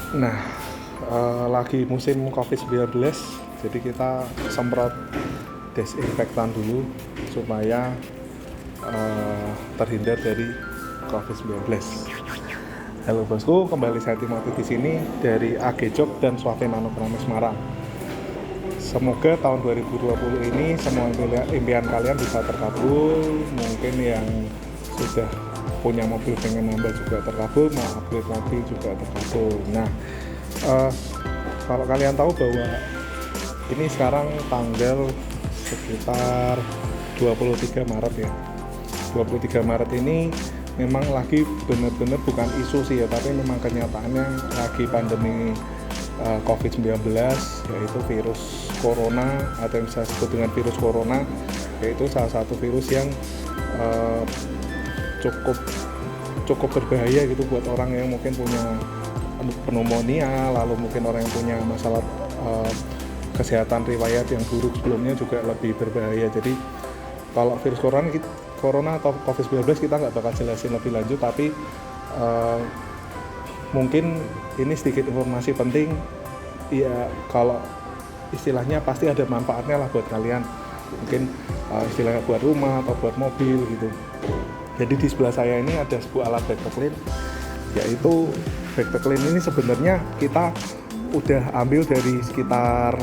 Nah, lagi musim COVID-19, jadi kita semprot desinfektan dulu supaya terhindar dari COVID-19. Halo bosku, kembali saya Timothy di sini dari AG Jok dan Suave Manokrami Semarang. Semoga tahun 2020 ini semua impian kalian bisa terkabul. Mungkin yang sudah punya mobil pengen nambah juga terkabul, mau upgrade mobil juga terkabul. Nah, uh, kalau kalian tahu bahwa ini sekarang tanggal sekitar 23 Maret ya. 23 Maret ini memang lagi benar-benar bukan isu sih ya, tapi memang kenyataannya lagi pandemi COVID-19, yaitu virus corona atau yang bisa disebut dengan virus corona, yaitu salah satu virus yang uh, cukup berbahaya gitu buat orang yang mungkin punya pneumonia, lalu mungkin orang yang punya masalah kesehatan riwayat yang buruk sebelumnya juga lebih berbahaya. Jadi kalau virus corona atau COVID-19 kita nggak bakal jelasin lebih lanjut, tapi mungkin ini sedikit informasi penting ya, kalau istilahnya pasti ada manfaatnya lah buat kalian, mungkin istilahnya buat rumah atau buat mobil gitu. Jadi di sebelah saya ini ada sebuah alat back clean, yaitu back clean ini sebenarnya kita udah ambil dari sekitar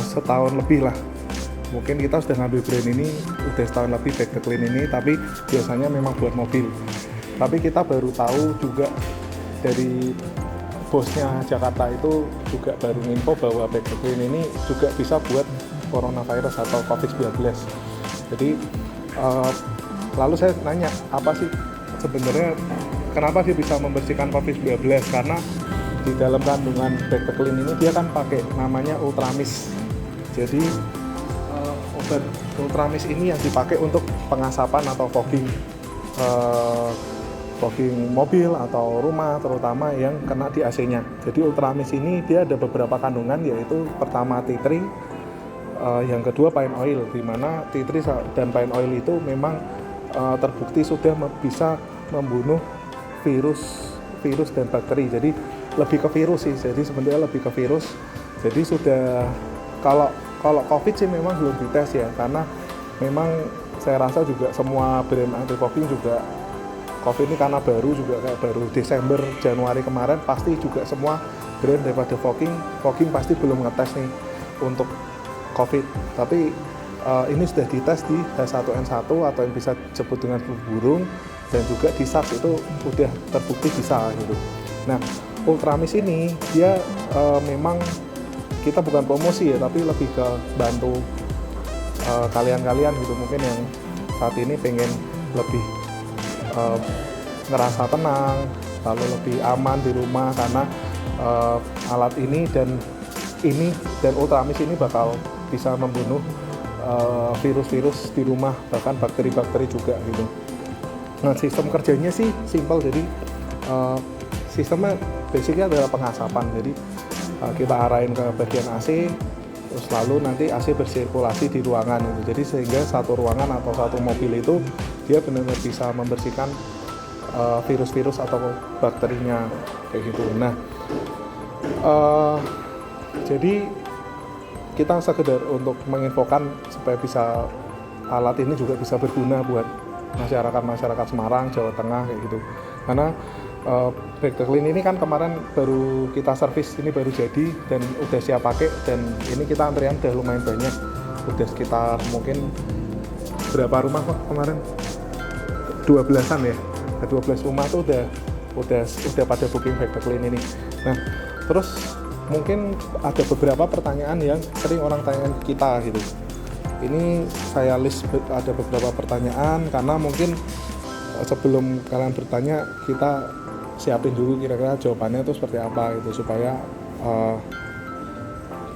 setahun lebih lah. Mungkin kita sudah ngambil brand ini udah setahun lebih, back clean ini, tapi biasanya memang buat mobil. Tapi kita baru tahu juga dari bosnya Jakarta itu juga baru info bahwa back clean ini juga bisa buat coronavirus atau COVID-19. Jadi lalu saya nanya, apa sih sebenarnya kenapa sih bisa membersihkan COVID-19? Karena di dalam kandungan back clean ini dia kan pakai namanya Ultramist. Jadi obat Ultramist ini yang dipakai untuk pengasapan atau fogging mobil atau rumah, terutama yang kena di AC-nya. Jadi Ultramist ini dia ada beberapa kandungan, yaitu pertama tea tree, yang kedua pine oil, di mana tea tree dan pine oil itu memang terbukti sudah bisa membunuh virus dan bakteri. Jadi lebih ke virus sih. Jadi sebenarnya lebih ke virus. Jadi sudah kalau COVID sih memang belum dites ya, karena memang saya rasa juga semua brand anti fogging juga COVID ini karena baru juga, kayak baru Desember Januari kemarin, pasti juga semua brand daripada fogging pasti belum ngetes nih untuk COVID. Tapi ini sudah dites di H1N1 atau yang bisa disebut dengan flu burung, dan juga di SARS itu udah terbukti bisa gitu. Nah, Ultramist ini dia memang kita bukan promosi ya, tapi lebih ke bantu kalian-kalian gitu, mungkin yang saat ini pengen lebih ngerasa tenang, lalu lebih aman di rumah, karena alat ini dan Ultramist ini bakal bisa membunuh virus-virus di rumah, bahkan bakteri-bakteri juga gitu. Nah, sistem kerjanya sih simple. Jadi sistemnya basicnya adalah pengasapan. Jadi kita arahin ke bagian AC, terus lalu nanti AC bersirkulasi di ruangan gitu. Jadi sehingga satu ruangan atau satu mobil itu dia benar-benar bisa membersihkan virus-virus atau bakterinya kayak gitu. Nah, jadi kita sekedar untuk menginfokan supaya bisa alat ini juga bisa berguna buat masyarakat Semarang, Jawa Tengah kayak gitu. Karena back clean ini kan kemarin baru kita servis, ini baru jadi dan udah siap pakai, dan ini kita antrian udah lumayan banyak, udah sekitar mungkin berapa rumah kok kemarin, 12-an ya, 12 rumah tuh udah pada booking back clean ini. Nah, terus mungkin ada beberapa pertanyaan yang sering orang tanyakan kita gitu. Ini saya list ada beberapa pertanyaan, karena mungkin sebelum kalian bertanya kita siapin dulu kira-kira jawabannya itu seperti apa gitu, supaya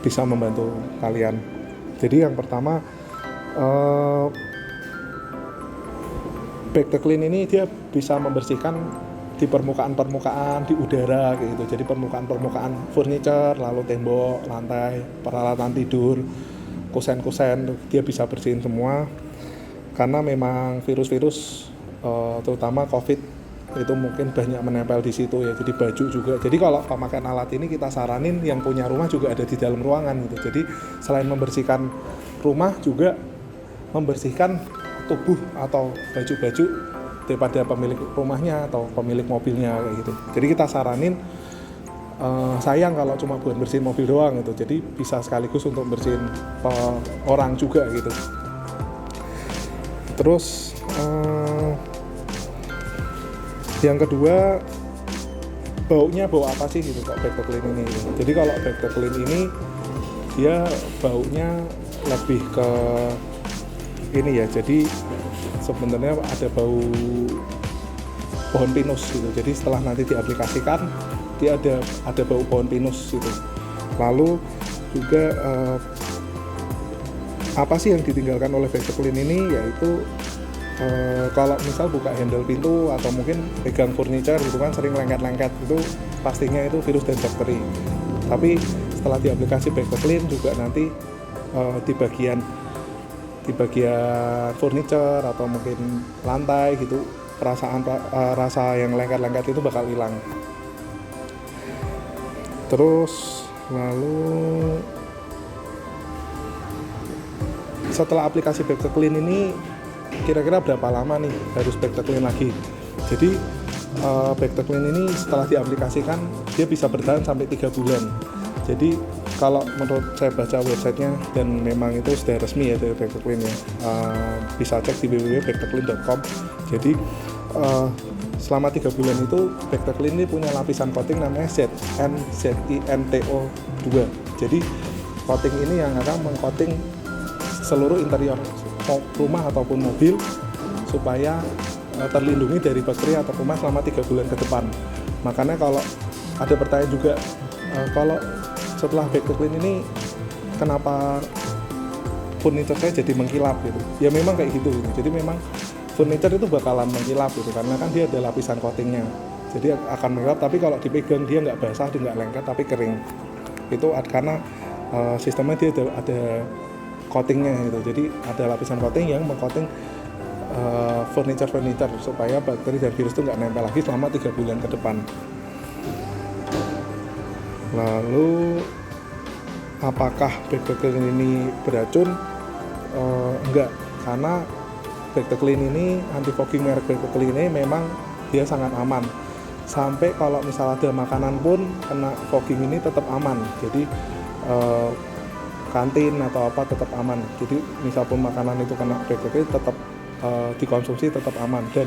bisa membantu kalian. Jadi yang pertama, back clean ini dia bisa membersihkan di permukaan, di udara kayak gitu. Jadi permukaan furniture, lalu tembok, lantai, peralatan tidur, kusen dia bisa bersihin semua, karena memang virus-virus terutama COVID itu mungkin banyak menempel di situ ya. Jadi baju juga. Jadi kalau pemakaian alat ini kita saranin yang punya rumah juga ada di dalam ruangan gitu. Jadi selain membersihkan rumah juga membersihkan tubuh atau baju-baju daripada pemilik rumahnya atau pemilik mobilnya kayak gitu. Jadi kita saranin sayang kalau cuma buat bersihin mobil doang gitu. Jadi bisa sekaligus untuk bersihin orang juga gitu. Terus yang kedua, baunya bau apa sih gitu kok back to clean ini gitu. Jadi kalau back to clean ini dia baunya lebih ke ini ya, jadi sebenarnya ada bau pohon pinus gitu. Jadi setelah nanti diaplikasikan dia ada bau pohon pinus gitu. Lalu juga apa sih yang ditinggalkan oleh back to clean ini, yaitu kalau misal buka handle pintu atau mungkin pegang furniture gitu kan sering lengket-lengket, itu pastinya itu virus dan bakteri. Tapi setelah diaplikasi back to clean juga nanti di bagian furniture atau mungkin lantai gitu rasa yang lengket-lengket itu bakal hilang. Terus lalu setelah aplikasi back to clean ini kira-kira berapa lama nih harus back to clean lagi. Jadi back to clean ini setelah diaplikasikan dia bisa bertahan sampai 3 bulan. Jadi kalau menurut saya baca websitenya dan memang itu sudah resmi ya dari back to clean ya, bisa cek di www.backtoclean.com. Jadi selama 3 bulan itu back to clean ini punya lapisan coating namanya ZNZINTO2. Jadi coating ini yang akan mengcoating seluruh interior rumah ataupun mobil supaya terlindungi dari bakteri atau kuman selama 3 bulan ke depan. Makanya kalau ada pertanyaan juga, kalau setelah back to clean ini kenapa furniture saya jadi mengkilap gitu. Ya memang kayak gitu. Jadi memang furniture itu bakalan mengkilap gitu karena kan dia ada lapisan coatingnya. Jadi akan mengkilap, tapi kalau dipegang dia nggak basah, dia nggak lengket tapi kering. Itu karena sistemnya dia ada coatingnya gitu. Jadi ada lapisan coating yang mengcoating furniture supaya bakteri dan virus itu nggak nempel lagi selama 3 bulan ke depan. Lalu apakah back to clean ini beracun? Enggak, karena back to clean ini, anti fogging merek back to clean ini memang dia sangat aman. Sampai kalau misal ada makanan pun kena fogging ini tetap aman. Jadi kantin atau apa tetap aman. Jadi misal pun makanan itu kena back to clean tetap dikonsumsi tetap aman. Dan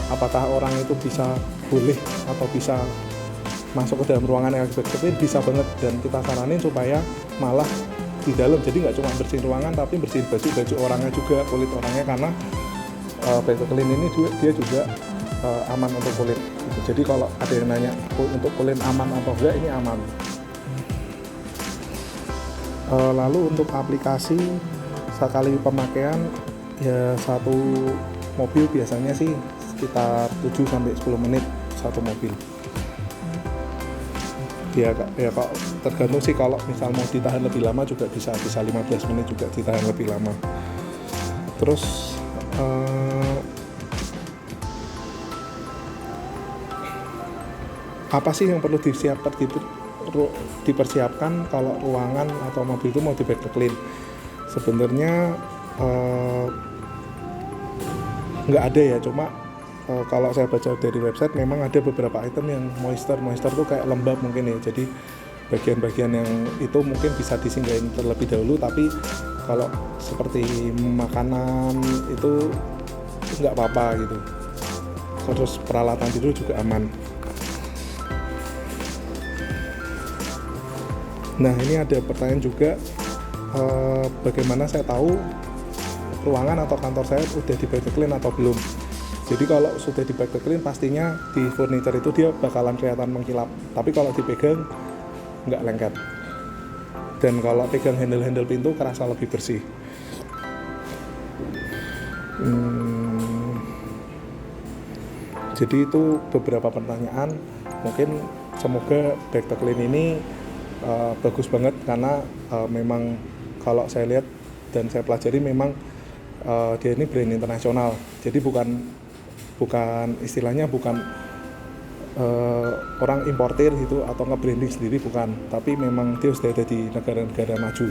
apakah orang itu boleh atau bisa masuk ke dalam ruangan yang back to clean? Bisa banget, dan kita saranin supaya malah di dalam, jadi nggak cuma bersihin ruangan tapi bersihin baju orangnya juga, kulit orangnya, karena back to clean ini dia juga aman untuk kulit gitu. Jadi kalau ada yang nanya untuk kulit aman atau enggak, ini aman. Lalu untuk aplikasi sekali pemakaian ya, satu mobil biasanya sih sekitar 7-10 menit satu mobil. Ya kok tergantung sih, kalau misal mau ditahan lebih lama juga bisa 15 menit juga ditahan lebih lama. Terus apa sih yang perlu dipersiapkan kalau ruangan atau mobil itu mau di back to clean? Sebenarnya nggak ada ya, cuma kalau saya baca dari website memang ada beberapa item yang moisture tuh kayak lembab mungkin ya. Jadi bagian-bagian yang itu mungkin bisa disinggahin terlebih dahulu, tapi kalau seperti makanan itu nggak apa-apa gitu. Terus peralatan tidur juga aman. Nah, ini ada pertanyaan juga, bagaimana saya tahu ruangan atau kantor saya udah di back to clean atau belum? Jadi kalau sudah di back to clean pastinya di furniture itu dia bakalan kelihatan mengkilap, tapi kalau dipegang nggak lengket. Dan kalau pegang handle pintu kerasa lebih bersih. Jadi itu beberapa pertanyaan. Mungkin semoga back to clean ini bagus banget, karena memang kalau saya lihat dan saya pelajari memang dia ini brand internasional. Jadi bukan istilahnya bukan orang importir gitu atau nge-branding sendiri, bukan, tapi memang dia sudah ada di negara-negara maju.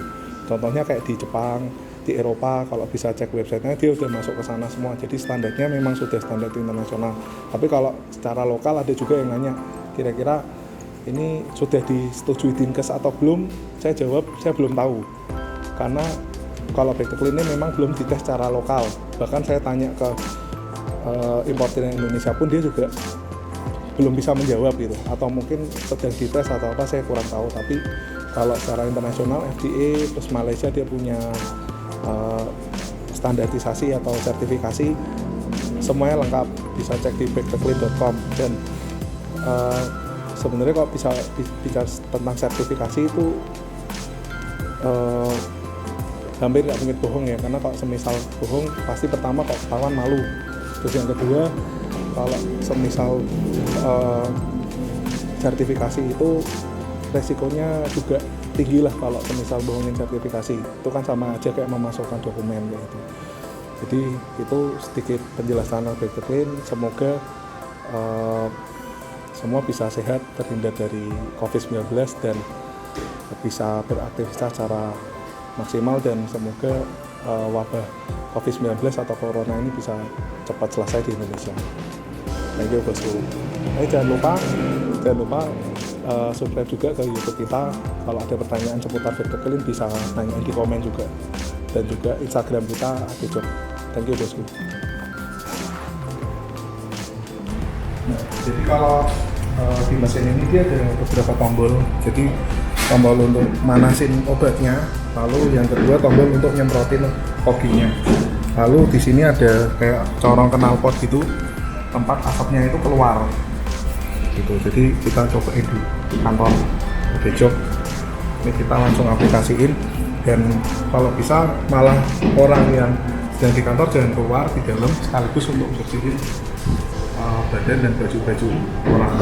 Contohnya kayak di Jepang, di Eropa, kalau bisa cek websitenya dia udah masuk ke sana semua. Jadi standarnya memang sudah standar internasional. Tapi kalau secara lokal ada juga yang nanya, kira-kira ini sudah disetujui Dinkes atau belum? Saya jawab, saya belum tahu. Karena kalau back to clean ini memang belum dites secara lokal. Bahkan saya tanya ke importir Indonesia pun dia juga belum bisa menjawab gitu. Atau mungkin sedang dites atau apa, saya kurang tahu. Tapi kalau secara internasional FDA terus Malaysia dia punya standarisasi atau sertifikasi, semuanya lengkap, bisa cek di backtoclean.com. Dan sebenarnya kalau bisa bicara tentang sertifikasi itu hampir nggak mungkin bohong ya, karena kalau semisal bohong pasti pertama kalau ketahuan malu, terus yang kedua kalau semisal sertifikasi itu resikonya juga tinggi lah. Kalau semisal bohongin sertifikasi itu kan sama aja kayak memasukkan dokumen gitu. Jadi itu sedikit penjelasan Back to Clean. Semoga semua bisa sehat, terhindar dari COVID-19 dan bisa beraktivitas secara maksimal, dan semoga wabah COVID-19 atau corona ini bisa cepat selesai di Indonesia. Thank you bosku. Jangan lupa subscribe juga ke YouTube kita. Kalau ada pertanyaan seputar Back to Clean bisa nanya di komen juga, dan juga Instagram kita @job. Thank you bosku. Nah, jadi kalau di mesin ini dia ada beberapa tombol. Jadi tombol untuk manasin obatnya, lalu yang kedua tombol untuk nyemprotin kokinya. Lalu di sini ada kayak corong knalpot gitu, tempat asapnya itu keluar gitu. Jadi kita cobain di kantor Oke Job. Ini kita langsung aplikasiin, dan kalau bisa malah orang yang sedang di kantor jangan keluar di dalam, sekaligus untuk bersihin badan dan baju-baju orang.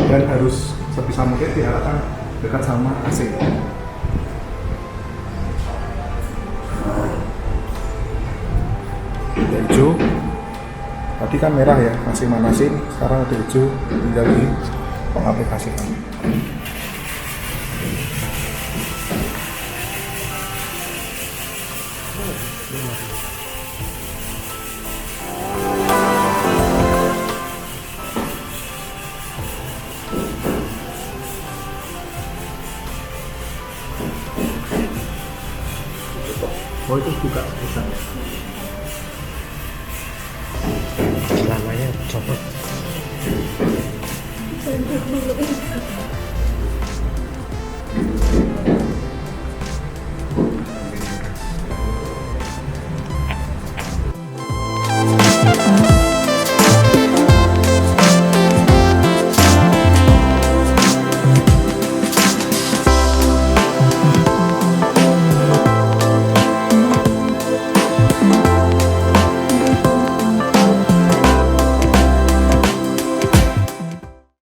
Dan harus sebisa mungkin diarahkan dekat sama AC. Udah hijau, tadi kan merah ya, masih manasin, sekarang udah hijau, tinggal di pengaplikasikan. Oh itu buka bisa. Namanya copot.